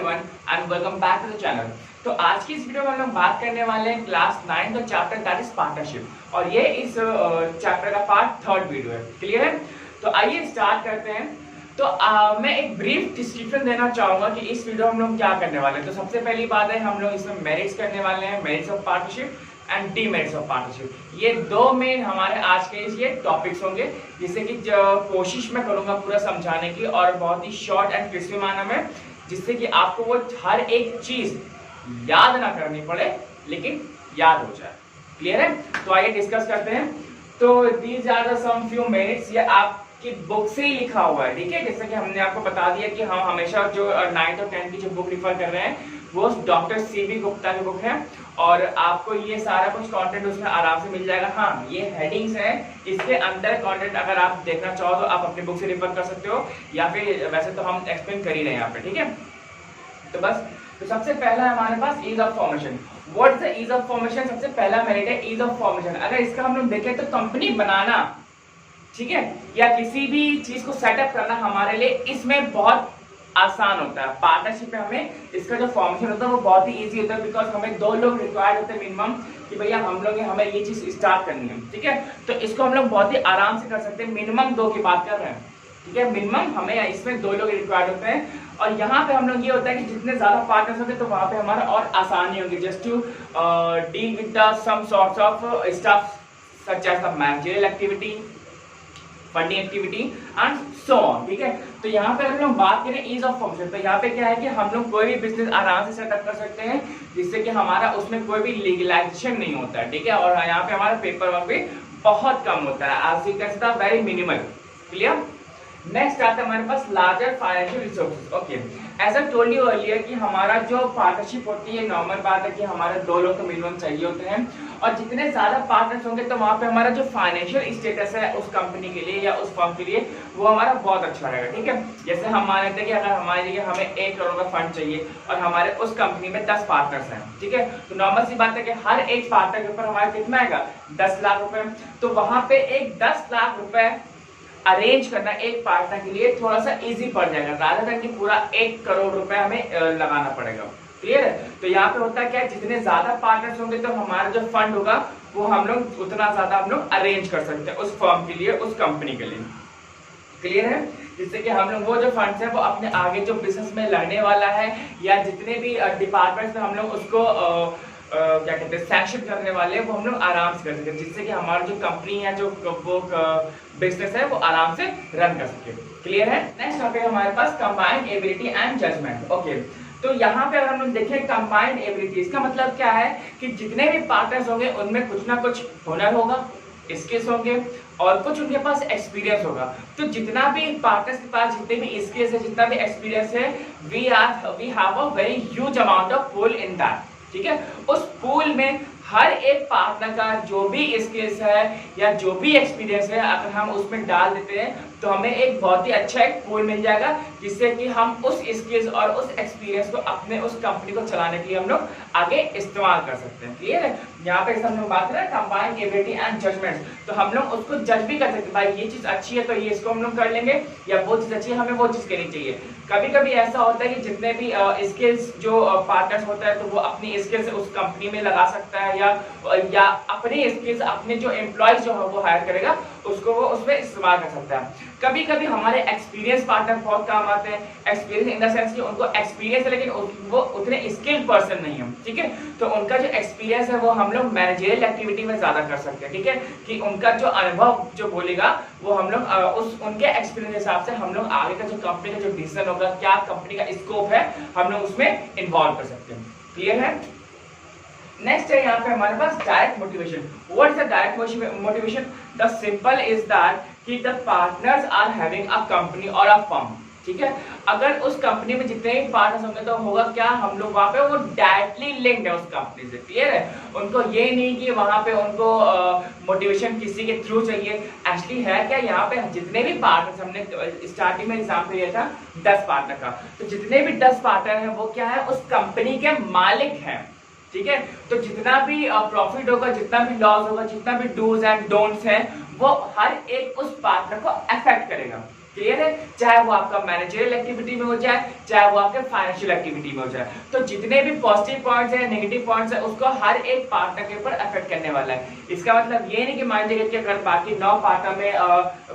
Everyone and welcome back to the channel. तो आज की इस वीडियो में हम लोग बात करने वाले हैं क्लास 9 का चैप्टर दैट इज पार्टनरशिप और ये इस चैप्टर का पार्ट 3rd वीडियो है। क्लियर है? तो आइए स्टार्ट करते हैं। तो मैं एक ब्रीफ डिस्क्रिप्शन देना चाहूंगा कि इस वीडियो में हम लोग क्या करने वाले हैं। तो सबसे पहली बात है, हम लोग इसमें मेरिट्स करने वाले हैं, merits of partnership and demerits of partnership. ये दो मेन हमारे आज के ये टॉपिक्स होंगे, जिससे कि कोशिश मैं करूंगा पूरा समझाने की और बहुत ही शॉर्ट एंड क्रिस्पी माना में, जिससे कि आपको वो हर एक चीज याद ना करनी पड़े लेकिन याद हो जाए। क्लियर है? तो आइए डिस्कस करते हैं। तो these are the some few merits, ये आपकी बुक से ही लिखा हुआ है। ठीक है, जैसे कि हमने आपको बता दिया कि हम हमेशा जो 9th और 10th की जो बुक रिफर कर रहे हैं वो डॉक्टर सीवी गुप्ता की बुक है और आपको ये सारा कुछ कंटेंट उसमें आराम से मिल जाएगा। हाँ, ये हेडिंग्स हैं, इसके अंदर कंटेंट अगर आप देखना चाहो तो आप अपनी बुक से रिफर कर सकते हो, या फिर वैसे तो हम एक्सप्लेन कर ही रहे हैं यहाँ पे। ठीक है, तो बस तो सबसे पहला है हमारे पास ease of formation. What is the ease of formation? सबसे पहला मेरिट है ईज ऑफ फॉर्मेशन। अगर इसका हम लोग देखें तो कंपनी बनाना, ठीक है, या किसी भी चीज को सेटअप करना हमारे लिए इसमें बहुत आसान होता है। पार्टनरशिप में हमें इसका जो फॉर्मेशन होता है वो बहुत ही इजी होता है, बिकॉज हमें 2 लोग रिक्वायर्ड होते हैं मिनिमम कि भैया हम लोग हमें ये चीज स्टार्ट करनी है। ठीक है, तो इसको हम लोग बहुत ही आराम से कर सकते हैं। मिनिमम 2 की बात कर रहे हैं। ठीक है, मिनिमम हमें इसमें 2 लोग रिक्वायर्ड होते हैं और यहाँ पे हम लोग ये होता है कि जितने ज्यादा पार्टनर्स होंगे तो वहां पे हमारा और आसानी होगी just to deal with the some sorts of stuff such as the managerial activity, funding activity and so on. ठीक है, तो यहाँ पे हम लोग बात करें ईज ऑफ फॉर्मेशन, तो यहाँ पे क्या है कि हम लोग कोई भी बिजनेस आराम से सेटअप कर सकते हैं, जिससे कि हमारा उसमें कोई भी लीगलाइजेशन नहीं होता है। ठीक है, और यहाँ पे हमारा पेपर वर्क भी बहुत कम होता है, as you can see very minimal. Clear? Next आता है हमारे पास larger financial resources. Okay, as I told you earlier कि हमारा जो पार्टनरशिप होती है, नॉर्मल बात है कि हमारे 2 लोग तो मिनिमम चाहिए होते हैं और जितने ज्यादा पार्टनर्स होंगे तो वहां पे हमारा जो फाइनेंशियल स्टेटस है उस कंपनी के लिए या उस फर्म के लिए वो हमारा बहुत अच्छा रहेगा। ठीक है, जैसे हम मान लेते हैं कि अगर हमारे लिए हमें 1 करोड़ का फंड चाहिए और हमारे उस कंपनी में 10 पार्टनर्स हैं, ठीक है, तो नॉर्मल सी बात है कि हर एक पार्टनर के ऊपर हमारा कितना आएगा, 10 लाख रुपए। तो वहां पे एक 10 लाख रुपए अरेंज करना एक पार्टनर के लिए थोड़ा सा इजी पड़ जाएगा, रादर देन कि पूरा 1 करोड़ रुपए हमें लगाना पड़ेगा। क्लियर है? तो यहाँ पे होता है क्या, जितने ज्यादा पार्टनर्स होंगे तो हमारा जो फंड होगा वो हम लोग उतना ज्यादा हम लोग अरेंज कर सकते हैं उस फर्म के लिए, उस कंपनी के लिए। क्लियर है? जिससे कि हम लोग वो जो फंड्स है वो अपने आगे जो बिजनेस में लगने वाला है या जितने भी डिपार्टमेंट्स में हम लोग उसको क्या कहते हैं सैंक्शन करने वाले वो हम लोग आराम से कर सके, जिससे कि हमारा जो कंपनी है जो वो बिजनेस है वो आराम से रन कर सके। क्लियर है? नेक्स्ट टॉपिक हमारे पास combined ability and judgement. Okay, तो यहाँ पे अगर हम लोग देखें कंबाइंड एबिलिटी, इसका मतलब क्या है कि जितने भी पार्टनर्स होंगे उनमें कुछ ना कुछ हुनर होगा, स्किल्स होंगे और कुछ उनके पास एक्सपीरियंस होगा। तो जितना भी पार्टनर्स के पास जितने भी स्किल्स है, जितना भी एक्सपीरियंस है, we have a very huge amount of pool in that. ठीक है, उस पूल में हर एक पार्टनर का जो भी स्किल्स है या जो भी एक्सपीरियंस है अगर हम उसमें डाल देते हैं तो हमें एक बहुत ही अच्छा एक पूल मिल जाएगा, जिससे कि हम उस स्किल्स और उस एक्सपीरियंस को अपने उस कंपनी को चलाने के लिए हम लोग आगे इस्तेमाल कर सकते हैं। क्लियर है? यहाँ पे हम लोग बात करें कंबाइंड एबिलिटी एंड जजमेंट, तो हम लोग उसको जज भी कर सकते हैं, भाई ये चीज अच्छी है तो ये इसको हम लोग कर लेंगे, या वो चीज अच्छी है हमें वो चीज करनी चाहिए। कभी कभी ऐसा होता है कि जितने भी स्किल्स जो पार्टनर्स होता है तो वो अपनी स्किल्स उस कंपनी में लगा सकता है या अपनी स्किल्स अपने जो एम्प्लॉयज जो है वो हायर करेगा उसको वो उसमें इस्तेमाल कर सकता है। कभी कभी हमारे एक्सपीरियंस पार्टनर बहुत काम आते हैं, एक्सपीरियंस इन द सेंस कि उनको एक्सपीरियंस है लेकिन वो उतने स्किल्ड पर्सन नहीं है। ठीक है, तो उनका जो एक्सपीरियंस है वो हम लोग मैनेजरियल एक्टिविटी में ज्यादा कर सकते हैं। ठीक है, कि उनका जो अनुभव जो बोलेगा वो हम लोग उस उनके एक्सपीरियंस के हिसाब से हम लोग आगे का जो कंपनी का जो डिसीजन होगा, क्या कंपनी का स्कोप है, हम लोग उसमें इन्वॉल्व कर सकते हैं। क्लियर है? नेक्स्ट है यहाँ पे हमारे पास direct motivation. What is the direct motivation? The simple is that कि the partners are having a company और अ फर्म। ठीक है, अगर उस कंपनी में जितने भी पार्टनर्स होंगे तो होगा क्या, हम लोग वहां पे वो डायरेक्टली लिंक्ड है उस कंपनी से। क्लियर है? उनको ये नहीं कि वहां पे उनको मोटिवेशन किसी के थ्रू चाहिए। एक्चुअली है क्या, यहाँ पे जितने भी पार्टनर्स, हमने स्टार्टिंग में एग्जाम्पल दिया था 10 पार्टनर का, तो जितने भी 10 पार्टनर है वो क्या है, उस कंपनी के मालिक है। ठीक है, तो जितना भी प्रॉफिट होगा, जितना भी लॉस होगा, जितना भी डूज एंड डोंट्स है वो हर एक उस पार्टनर को अफेक्ट करेगा। क्लियर है? चाहे वो आपका मैनेजरियल एक्टिविटी में हो जाए, चाहे वो आपके फाइनेंशियल एक्टिविटी में हो जाए। तो जितने भी पॉजिटिव पॉइंट्स है, नेगेटिव पॉइंट्स है, उसको हर एक पार्टनर के ऊपर अफेक्ट करने वाला है। इसका मतलब ये नहीं कि मान लीजिए कि अगर बाकी 9 पार्टनर में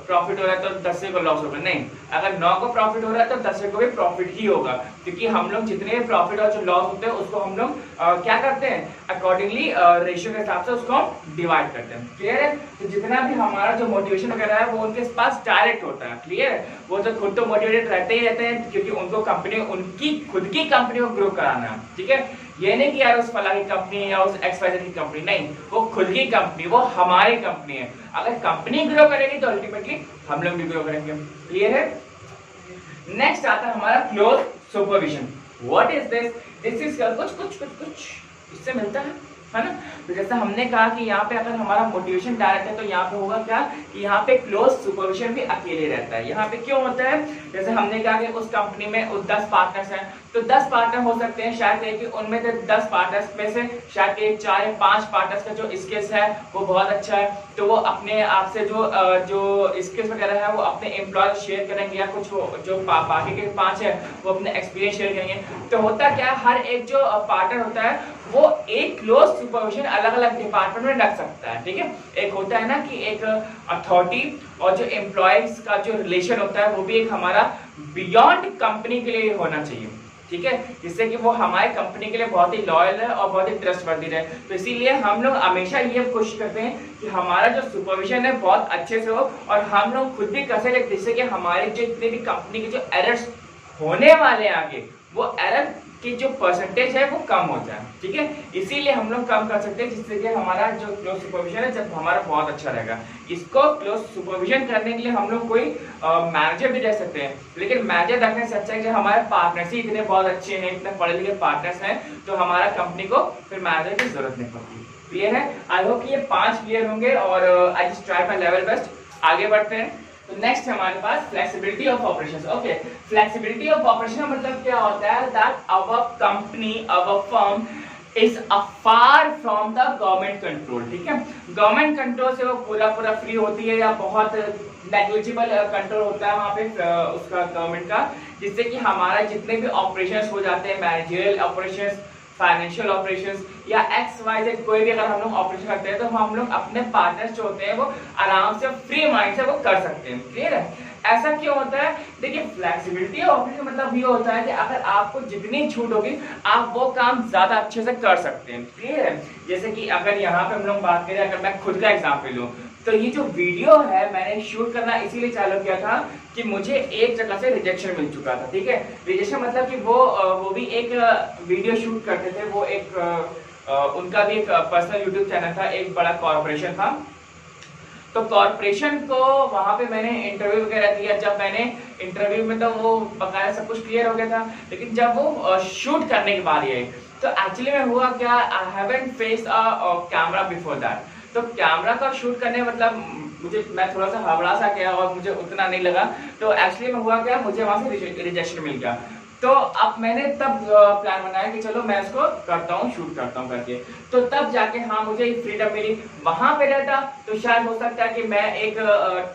प्रॉफिट हो रहा है तो 10 को लॉस होगा, नहीं। अगर 9 को प्रॉफिट हो रहा है तो 10 को भी प्रॉफिट ही होगा, क्योंकि हम लोग जितने भी प्रॉफिट और जो लॉस होते हैं उसको हम लोग क्या करते हैं, अकॉर्डिंगली रेशियो के हिसाब से उसको डिवाइड करते हैं। क्लियर है? तो जितना भी हमारा जो मोटिवेशन वगैरह है वो उनके पास डायरेक्ट होता है। क्लियर है? वो तो खुद तो मोटिवेटेड रहते ही रहते हैं, क्योंकि उनको कंपनी, उनकी खुद की कंपनी को ग्रो कराना है। ठीक है? ये नहीं कि यार उस फला की कंपनी या उस XYZ की कंपनी, नहीं, वो खुद की कंपनी, वो हमारी कंपनी है। अगर कंपनी ग्रो करेगी तो अल्टीमेटली हम लोग भी ग्रो करेंगे। क्लियर है? नेक्स्ट आता है हमारा close supervision. What is this? This is कुछ इससे मिलता है ना? तो जैसे हमने कहा कि यहाँ पे अगर हमारा मोटिवेशन डायरेक्ट है तो यहाँ पे होगा क्या कि यहाँ पे क्लोज सुपरविजन भी अकेले रहता है। यहाँ पे क्यों होता है? जैसे हमने कहा कि उस कंपनी में उस 10 पार्टनर्स हैं, तो 10 पार्टनर हो सकते हैं, शायद है कि उनमें से 10 पार्टनर्स में से शायद 4 या 5 पार्टनर्स का जो स्किल्स है वो बहुत अच्छा है, तो वो अपने आप से जो स्किल्स वगैरह है वो अपने एम्प्लॉय शेयर करेंगे, या कुछ जो बाकी के 5 है वो अपने एक्सपीरियंस शेयर करेंगे। तो होता क्या है, हर एक जो पार्टनर होता है वो एक क्लोज सुपरविजन अलग अलग डिपार्टमेंट में रख सकता है। ठीक है? एक होता है ना कि एक अथॉरिटी और जो एम्प्लॉयज का जो रिलेशन होता है वो भी एक हमारा बियॉन्ड कंपनी के लिए होना चाहिए। ठीक है? जिससे कि वो हमारे कंपनी के लिए बहुत ही लॉयल है और बहुत ही ट्रस्टवर्दी रहे। तो इसीलिए हम लोग हमेशा ये कोशिश करते हैं कि हमारा जो सुपरविजन है बहुत अच्छे से हो, और हम लोग खुद भी कैसे लेते, जिससे कि हमारे जो इतने भी कंपनी के जो एरर्स होने वाले हैं आगे, वो एरर की जो परसेंटेज है वो कम हो जाए। ठीक है? इसीलिए हम लोग कम कर सकते हैं, जिससे कि हमारा जो क्लोज सुपरविजन है जब हमारा बहुत अच्छा रहेगा। इसको क्लोज सुपरविजन करने के लिए हम लोग कोई मैनेजर भी रख सकते हैं, लेकिन मैनेजर रखने से अच्छा है कि हमारे पार्टनर्स ही इतने बहुत अच्छे हैं, इतने पढ़े लिखे पार्टनर्स हैं, तो हमारा कंपनी को फिर मैनेजर की जरूरत नहीं पड़ती। क्लियर है? आई होप ये 5 क्लियर होंगे, और I just try my level best. आगे बढ़ते हैं। तो नेक्स्ट हमारे पास flexibility of operations. Okay, flexibility of operation मतलब क्या होता है, that our company, our firm is far from the government control. ठीक है? गवर्नमेंट कंट्रोल से वो पूरा फ्री होती है, या बहुत नेग्लिजिबल कंट्रोल होता है वहाँ पे उसका गवर्नमेंट का, जिससे कि हमारा जितने भी ऑपरेशंस हो जाते हैं, मैनेजरियल ऑपरेशंस, फाइनेंशियल ऑपरेशंस या XYZ कोई भी अगर हम लोग ऑपरेशन करते हैं, तो हम लोग अपने पार्टनर्स जो होते हैं वो आराम से फ्री माइंड से वो कर सकते हैं। क्लियर है? ऐसा क्यों होता है? देखिए, फ्लेक्सिबिलिटी ऑपरेशन मतलब ये होता है कि अगर आपको जितनी छूट होगी आप वो काम ज्यादा अच्छे से कर सकते हैं। क्लियर है? जैसे कि अगर यहाँ पे हम लोग बात करें, अगर मैं खुद का एग्जाम्पल लूँ, तो ये जो वीडियो है मैंने शूट करना इसीलिए चालू किया था कि मुझे एक जगह से रिजेक्शन मिल चुका था। ठीक है? रिजेक्शन मतलब कि वो भी एक वीडियो शूट करते थे, वो एक उनका भी एक पर्सनल यूट्यूब चैनल था, एक बड़ा कॉर्पोरेशन था। तो कॉर्पोरेशन को वहां पे मैंने इंटरव्यू वगैरह दिया। जब मैंने इंटरव्यू में तो वो बकाया सब कुछ क्लियर हो गया था, लेकिन जब वो शूट करने के बाद ये, तो एक्चुअली में हुआ क्या, I haven't faced a camera before that. तो कैमरा का शूट करने मतलब मैं थोड़ा सा हबड़ा सा गया और मुझे उतना नहीं लगा। तो एक्चुअली में हुआ क्या, मुझे वहां से रिजेक्शन मिल गया। तो अब मैंने तब प्लान बनाया कि चलो मैं इसको करता हूँ, शूट करता हूँ करके। तो तब जाके हाँ मुझे फ्रीडम मिली। वहां पे रहता तो शायद हो सकता है कि मैं एक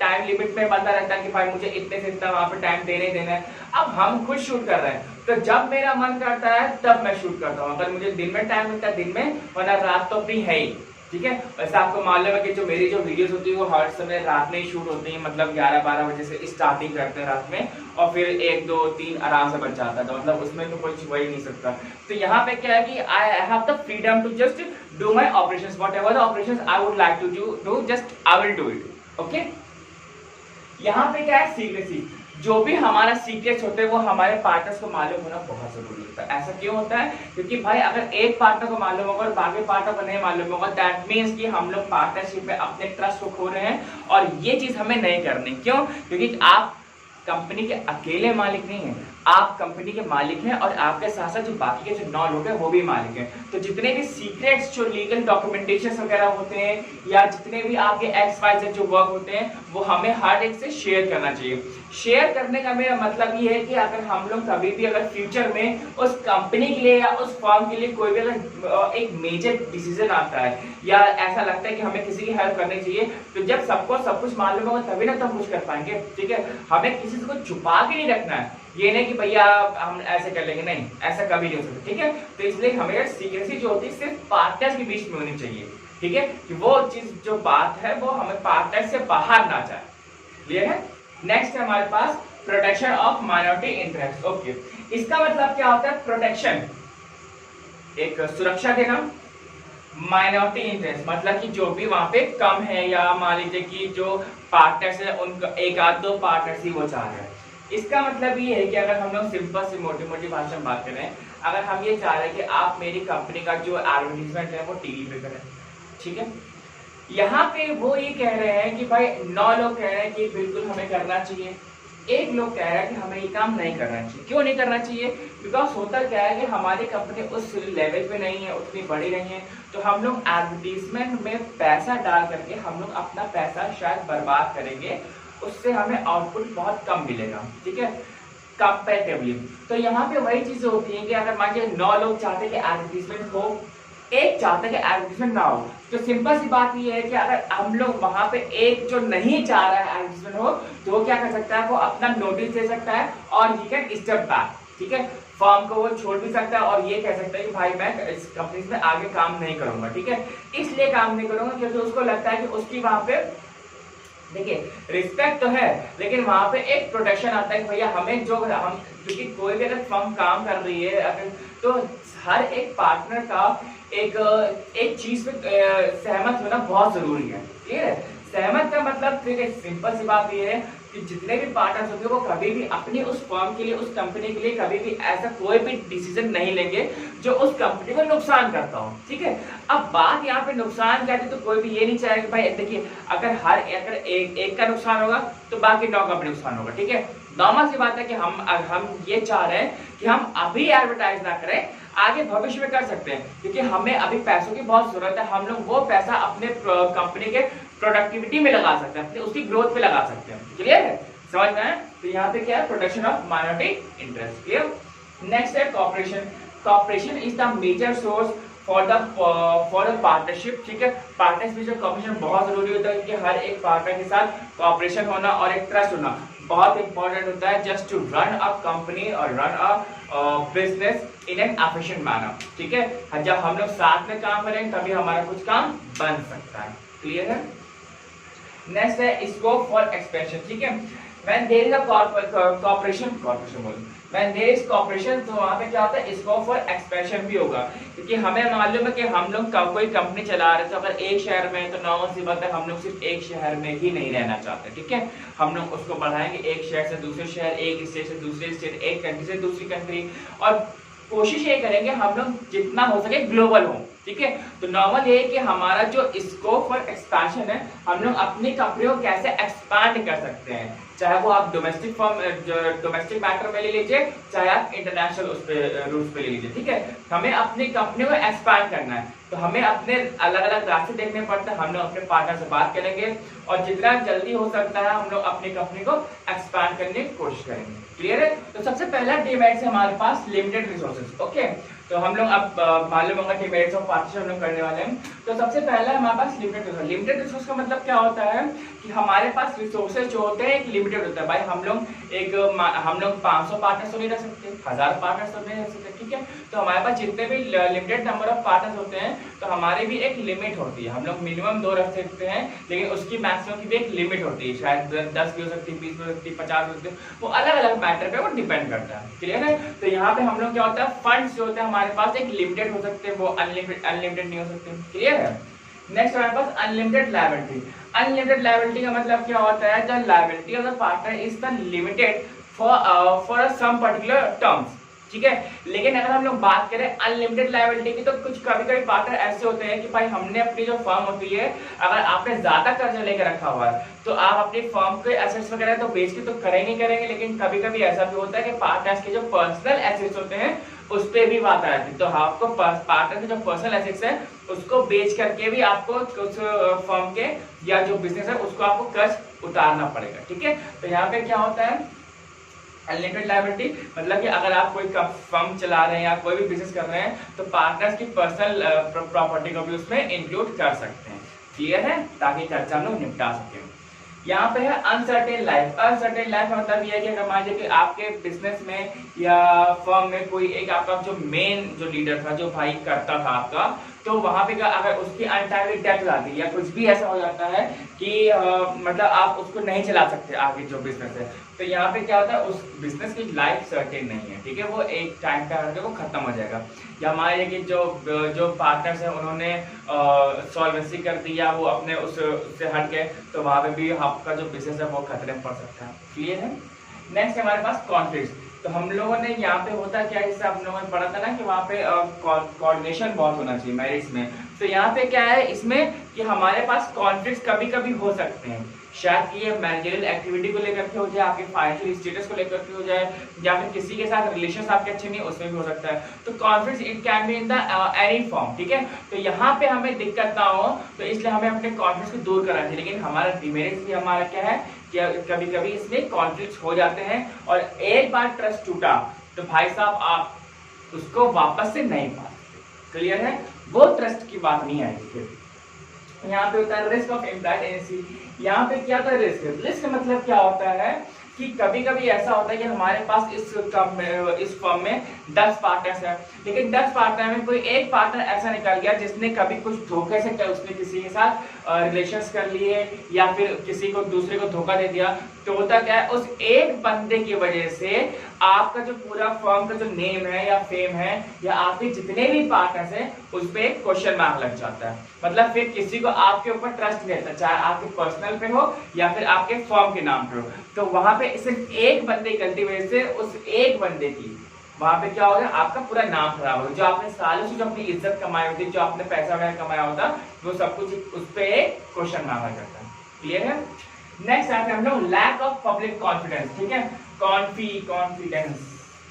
टाइम लिमिट में बंधा रहता कि भाई मुझे इतने से इतना वहां पे टाइम देना है। अब हम खुद शूट कर रहे हैं, तो जब मेरा मन करता है तब मैं शूट करता हूँ। अगर मुझे दिन में टाइम मिलता है दिन में, वरना रात तो फ्री है ही। ठीक है? वैसे आपको मालूम है कि जो मेरी जो वीडियोस होती है वो हर समय रात में ही शूट होती है, मतलब 11-12 बजे से स्टार्टिंग करते हैं रात में, और फिर 1, 2, 3 आराम से बच जाता है। तो मतलब उसमें तो कुछ हो ही नहीं सकता। तो यहाँ पे क्या है कि I have the freedom to just do my operations, whatever the operations I would like to do, just I will do it. Okay? यहाँ पे क्या है, सीक्रेसी। जो भी हमारा सीक्रेट्स होते हैं वो हमारे पार्टनर्स को मालूम होना बहुत जरूरी होता है। ऐसा क्यों होता है? क्योंकि भाई अगर एक पार्टनर को मालूम होगा और बाकी पार्टनर को नहीं मालूम होगा, दैट मीन्स कि हम लोग पार्टनरशिप में अपने ट्रस्ट को खो रहे हैं, और ये चीज हमें नहीं करनी। क्यों? क्योंकि आप कंपनी के अकेले मालिक नहीं है, आप कंपनी के मालिक हैं और आपके साथ साथ जो बाकी के जो 9 लोग हैं वो भी मालिक हैं। तो जितने भी सीक्रेट्स जो लीगल डॉक्यूमेंटेशन वगैरह होते हैं या जितने भी आपके XYZ जो वर्क होते हैं वो हमें हर एक से शेयर करना चाहिए। शेयर करने का मेरा मतलब ये है कि अगर हम लोग कभी भी अगर फ्यूचर में उस कंपनी के लिए या उस फर्म के लिए कोई भी अगर एक मेजर डिसीजन आता है या ऐसा लगता है कि हमें किसी की हेल्प करनी चाहिए, तो जब सबको सब कुछ मालूम होगा तभी ना तो हम कुछ कर पाएंगे। ठीक है, हमें किसी को छुपा के नहीं रखना है, ये नहीं कि भैया हम ऐसे कर लेंगे, नहीं, ऐसा कभी नहीं हो सकता। ठीक है, तो इसलिए हमें सीक्रेसी जो होती है सिर्फ पार्टनर्स के बीच में होनी चाहिए। ठीक है, कि वो चीज जो बात है वो हमें पार्टनर से बाहर ना जाए। क्लियर है? नेक्स्ट है हमारे पास protection of minority interest. Okay, इसका मतलब क्या होता है? प्रोटेक्शन, एक सुरक्षा देना। माइनॉरिटी इंटरेस्ट मतलब कि जो भी वहां पे कम है या मान लीजिए कि जो पार्टनर्स है उनका एक आध दो पार्टनर्स ही वो चाह रहे हैं। इसका मतलब ये है कि अगर हम लोग सिंपल सी मोटी मोटी भाषा में बात करें, अगर हम ये चाह रहे हैं कि आप मेरी कंपनी का जो एडवर्टीजमेंट है वो टीवी पे करें, ठीक है, यहाँ पे वो ये कह रहे हैं कि भाई 9 लोग कह रहे हैं कि बिल्कुल हमें करना चाहिए, एक लोग कह रहा है कि हमें ये काम नहीं करना चाहिए। क्यों नहीं करना चाहिए? बिकॉज होता क्या है कि हमारी कंपनी उस लेवल पे नहीं है, उतनी बड़ी नहीं है, तो हम लोग एडवर्टीजमेंट में पैसा डाल करके हम लोग अपना पैसा शायद बर्बाद करेंगे, उससे हमें आउटपुट बहुत कम मिलेगा। ठीक है, कंपैरेटिवली। तो यहाँ पे वही चीजें होती हैं कि अगर मान लीजिए 9 लोग चाहते हैं कि एडवर्टीजमेंट हो, एक चाहता है कि एडवर्टीजमेंट ना हो, तो सिंपल सी बात ये है कि अगर हम लोग वहां पे एक जो नहीं चाह रहा है एडवर्टीजमेंट हो, तो वो क्या कर सकता है? वो अपना नोटिस दे सकता है और ही कैन स्टेप बैक। ठीक है, फर्म को वो छोड़ भी सकता है और ये कह सकता है कि भाई मैं इस कंपनी में आगे काम नहीं करूंगा। ठीक है, इसलिए काम नहीं करूंगा क्योंकि उसको लगता है कि उसकी वहां पे देखिए रिस्पेक्ट तो है, लेकिन वहां पे एक प्रोटेक्शन आता है कि भैया हमें जो हम, क्योंकि कोई भी अगर फर्म काम कर रही है अगर, तो हर एक पार्टनर का एक चीज पे सहमत होना बहुत जरूरी है। ठीक है, सहमत का मतलब ठीक है, सिंपल सी बात ये है कि जितने भी पार्टनर्स होंगे वो कभी भी अपनी उस फर्म के लिए, उस कंपनी के लिए कभी भी ऐसा कोई भी डिसीजन नहीं लेंगे जो उस कंपनी को नुकसान करता हो। ठीक है, अब बात यहाँ पे नुकसान का, तो कोई भी ये नहीं चाहेगा भाई देखिए अगर एक का नुकसान होगा तो बाकी 9 का भी नुकसान होगा। ठीक है, नॉर्मल सी बात है कि हम ये चाह रहे हैं कि हम अभी एडवर्टाइज ना करें, आगे भविष्य में कर सकते हैं, क्योंकि हमें अभी पैसों की बहुत जरूरत है। हम लोग वो पैसा अपने कंपनी के प्रोडक्टिविटी में लगा सकते हैं, उसकी ग्रोथ पे लगा सकते हैं। क्लियर है? समझ में आया? तो यहाँ पे क्या है? Protection of minority interest. Clear? Next है corporation. Corporation is the major source for the partnership. ठीक है, पार्टनरशिप में कॉर्पोरेशन बहुत जरूरी होता है कि हर एक पार्टनर के साथ कॉर्पोरेशन होना और एक ट्रस्ट होना बहुत इंपॉर्टेंट होता है, just to run a company और run a business in an efficient manner. ठीक है, जब हम लोग साथ में काम करेंगे तभी हमारा कुछ काम बन सकता है। क्लियर है? नेक्स्ट है स्कोप फॉर एक्सपेंशन। ठीक है, when there is a corporation when there is corporation, तो वहां पे क्या होता है? स्कोप फॉर एक्सपेंशन भी होगा, क्योंकि हमें मालूम है कि हम लोग कोई कंपनी चला रहे हैं, तो अगर एक शहर में है तो नॉर्मल सी बात है हम लोग सिर्फ एक शहर में ही नहीं रहना चाहते। ठीक है, हम लोग उसको बढ़ाएंगे एक शहर से दूसरे शहर, एक स्टेट से दूसरे स्टेट, एक कंट्री से दूसरी कंट्री, और कोशिश ये करेंगे हम लोग जितना हो सके ग्लोबल हो। ठीक है, तो नॉर्मल ये है कि हमारा जो स्कोप फॉर एक्सपेंशन है, हम लोग अपनी कंपनी को कैसे एक्सपांड कर सकते हैं, चाहे वो आप डोमेस्टिक मैटर में ले लीजिए, चाहे आप इंटरनेशनल उस पे रूट्स पे ले लीजिए। ठीक है, हमें अपनी कंपनी को एक्सपांड करना है, तो हमें अपने अलग अलग रास्ते देखने पड़ते हैं। हम लोग अपने पार्टनर से बात करेंगे और जितना जल्दी हो सकता है हम लोग अपनी कंपनी को एक्सपांड करने की कोशिश करेंगे। क्लियर है? तो सबसे पहला डिमेरिट्स है हमारे पास लिमिटेड रिसोर्सेज। ओके, तो हम लोग अब मालूम होगा डिमेरिट्स ऑफ पार्टनरशिप हम लोग करने वाले हैं। तो सबसे पहला हमारे पास लिमिटेड रिसोर्स। लिमिटेड रिसोर्स का मतलब क्या होता है कि हमारे पास रिसोर्सेज जो होते हैं एक लिमिटेड होता है। भाई हम लोग 500 पार्टनर्स तो नहीं रख सकते, 1000 पार्टनर्स तो नहीं रख सकते। ठीक है, तो हमारे पास जितने भी लिमिटेड नंबर ऑफ पार्टनर्स होते हैं, तो हमारे भी एक लिमिट होती है। हम लोग मिनिमम 2 रख सकते हैं, लेकिन उसकी मैक्सिमम की भी एक लिमिट होती है, शायद 10 की हो सकती है, 20 की हो सकती है, 50 हो सकती है, वो अलग अलग मैटर पे वो डिपेंड करता है। क्लियर है? तो यहाँ पे हम लोग क्या होता है, फंड्स जो होते हैं हमारे पास एक लिमिटेड हो सकते हैं, वो अनलिमिटेड नहीं हो सकते। क्लियर है? नेक्स्ट हमारे पास अनलिमिटेड लायबिलिटी। अनलिमिटेड लायबिलिटी का मतलब क्या होता है? The liability of the partner is the limited for some particular terms. ठीक है। लेकिन अगर हम लोग बात करें अनलिमिटेड लायबिलिटी की, तो कुछ कभी पार्टनर ऐसे होते हैं कि भाई हमने अपनी जो फर्म होती है, अगर आपने ज्यादा कर्जा लेकर रखा हुआ है तो आप अपनी फर्म के एसेट्स वगैरह तो बेच के तो करेंगे, लेकिन कभी ऐसा भी होता है कि पार्टनर्स के जो पर्सनल एसेट्स होते हैं उस पे भी बात आती है। तो आपको पार्टनर के जो पर्सनल एसेट्स है उसको बेच करके भी आपको उस फर्म के या जो बिजनेस है उसको आपको कर्ज उतारना पड़ेगा, ठीक है। तो यहाँ पे क्या होता है अनलिमिटेड लायबिलिटी, मतलब कि अगर आप कोई फर्म चला रहे हैं या कोई भी बिजनेस कर रहे हैं तो पार्टनर्स की पर्सनल प्रॉपर्टी को भी उसमें इंक्लूड कर सकते हैं, क्लियर है, ताकि खर्चा हम लोग निपटा सकें। यहाँ पे है अनसर्टेन लाइफ। अनसर्टेन लाइफ का मतलब ये है कि अगर मान लीजिए कि आपके बिजनेस में या फर्म में कोई एक आपका जो मेन जो लीडर था, जो भाई करता था आपका, तो वहां पे अगर उसकी अनटाइमली डेथ हो जाती है या कुछ भी ऐसा हो जाता है कि मतलब आप उसको नहीं चला सकते आगे जो बिजनेस है, तो यहाँ पे क्या होता है उस बिजनेस की लाइफ सर्टेन नहीं है, ठीक है, वो एक टाइम पे आकर वो खत्म हो जाएगा। या हमारे कि जो पार्टनर्स हैं उन्होंने सॉल्वेंसी कर दी या वो अपने उससे हट गए, तो वहां पे भी आपका जो बिजनेस है वो खतरे में पड़ सकता है, क्लियर है। नेक्स्ट हमारे पास कॉन्फ्लिक्ट। तो हम लोगों ने यहाँ पे होता क्या है, जैसे हम लोगों ने पढ़ा था ना कि वहाँ पे कोऑर्डिनेशन बहुत होना चाहिए मैरिज में। तो यहाँ पे क्या है इसमें कि हमारे पास कॉन्फ्लिक्ट कभी हो सकते हैं, शायद कि ये मैनेजरियल एक्टिविटी को लेकर के हो जाए, आपके फाइनेंशियल स्टेटस को लेकर के हो जाए, या फिर किसी के साथ रिलेशंस आपके अच्छे नहीं उसमें भी हो सकता है। तो conflict it can be in the any form, ठीक है। तो यहाँ पे हमें दिक्कत ना हो तो इसलिए हमें अपने कॉन्फ्लिक्ट को दूर करना चाहिए। लेकिन हमारा डिमेरिट भी हमारा क्या है कि कभी इसमें कॉन्फ्लिक्ट हो जाते हैं, और एक बार ट्रस्ट टूटा तो भाई साहब आप उसको वापस से नहीं पा सकते, क्लियर है, वो ट्रस्ट की बात नहीं आएगी फिर। यहाँ पे होता है रिस्क ऑफ इम्प्लाइड एजेंसी। यहाँ पे क्या होता है रिस्क मतलब क्या होता है कि कभी ऐसा होता है कि हमारे पास इस फर्म में 10 पार्टनर्स हैं, लेकिन 10 पार्टनर में कोई एक पार्टनर ऐसा निकल गया जिसने कभी कुछ धोखे से उसने किसी के साथ रिलेशंस कर लिए या फिर किसी को दूसरे को धोखा दे दिया। तो होता क्या है उस एक बंदे की वजह से आपका जो पूरा फर्म का जो नेम है या फेम है या आपके जितने भी पार्टनर्स हैं उस पर एक क्वेश्चन मार्क लग जाता है। मतलब फिर किसी को आपके ऊपर ट्रस्ट नहीं रहता, चाहे आपके पर्सनल पे हो या फिर आपके फर्म के नाम पे हो। तो वहां पे सिर्फ एक बंदे की गलती वजह से उस एक बंदे की वहां पे क्या हो गया, आपका पूरा नाम खराब हो गया। जो आपने सालों से जो अपनी इज्जत कमाई होती, जो आपने पैसा वगैरह कमाया होता, वो सब कुछ उस पर एक क्वेश्चन मार्क लग जाता है, क्लियर है। नेक्स्ट आते हैं हम लोग लैक ऑफ पब्लिक कॉन्फिडेंस, ठीक है, कॉन्फिडेंस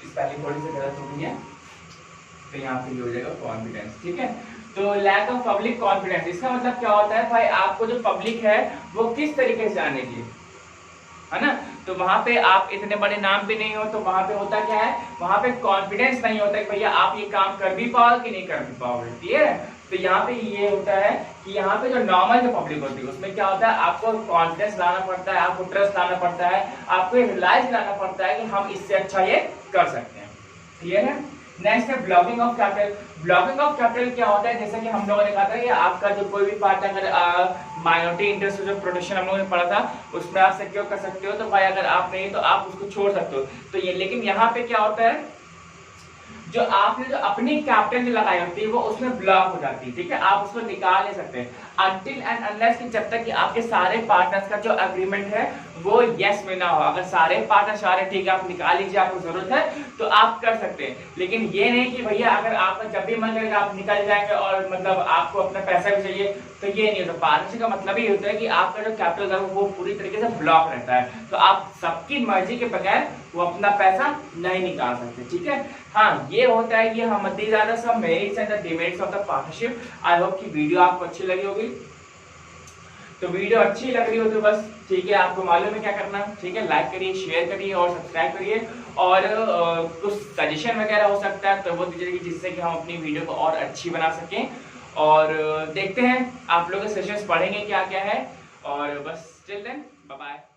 इस पहले थोड़ी सी गलत हो गई है, तो यहाँ पे हो जाएगा कॉन्फिडेंस, ठीक है। तो लैक ऑफ पब्लिक कॉन्फिडेंस इसका मतलब क्या होता है भाई, आपको जो पब्लिक है वो किस तरीके से जानेगी, है ना। तो वहां पे आप इतने बड़े नाम पे नहीं हो, तो वहां पे होता क्या है, वहां पे कॉन्फिडेंस नहीं होता कि भैया आप ये काम कर भी पाओगे कि नहीं कर भी पाओगे, ठीक है। तो यहाँ पे ये होता है कि यहाँ पे जो नॉर्मल जो पब्लिक होती है उसमें क्या होता है, आपको कॉन्फिडेंस लाना पड़ता है, आपको ट्रस्ट लाना पड़ता है, आपको रियलाइज लाना पड़ता है कि हम इससे अच्छा ये कर सकते हैं, क्लियर है। नेक्स्ट है blocking of capital. Blocking of capital क्या होता है, जैसे कि हम लोगों ने कहा था कि आपका जो कोई भी पार्ट अगर माइनॉरिटी इंटरेस्ट जो प्रोटेक्शन हम लोगों ने पढ़ा था उसमें आप सिक्योर कर सकते हो, तो भाई अगर आप नहीं तो आप उसको छोड़ सकते हो। तो ये लेकिन यहाँ पे क्या होता है, जो आपने जो अपनी कैपिटल जो लगाई होती है वो उसमें ब्लॉक हो जाती है, ठीक है, आप उसको निकाल नहीं सकते अनटिल एंड अनलेस कि जब तक कि आपके सारे पार्टनर्स का जो एग्रीमेंट है वो यस में ना हो। अगर सारे पार्टनर सारे ठीक है आप निकाल लीजिए, आपको जरूरत है तो आप कर सकते हैं, लेकिन ये नहीं कि भैया अगर आपका जब भी मन करेगा आप निकल जाएंगे और मतलब आपको अपना पैसा भी चाहिए, तो ये नहीं होता। पार्टनरशिप का मतलब ये होता है कि आपका जो कैपिटल है वो पूरी तरीके से ब्लॉक रहता है, तो आप सबकी मर्जी के बगैर वो अपना पैसा नहीं निकाल सकते, ठीक है। हाँ, ये होता है कि हम ज्यादा सब merits and the demerits of the partnership. I hope कि वीडियो आपको अच्छी लगी होगी। तो वीडियो अच्छी लग रही हो तो बस ठीक है, आपको मालूम है क्या करना, ठीक है, लाइक करिए, शेयर करिए और सब्सक्राइब करिए, और कुछ सजेशन वगैरह हो सकता है तो वो दीजिए जिससे कि हम अपनी वीडियो को और अच्छी बना सकें। और देखते हैं आप लोग सेशंस पढ़ेंगे क्या क्या है, और बस टिल देन बाय बाय।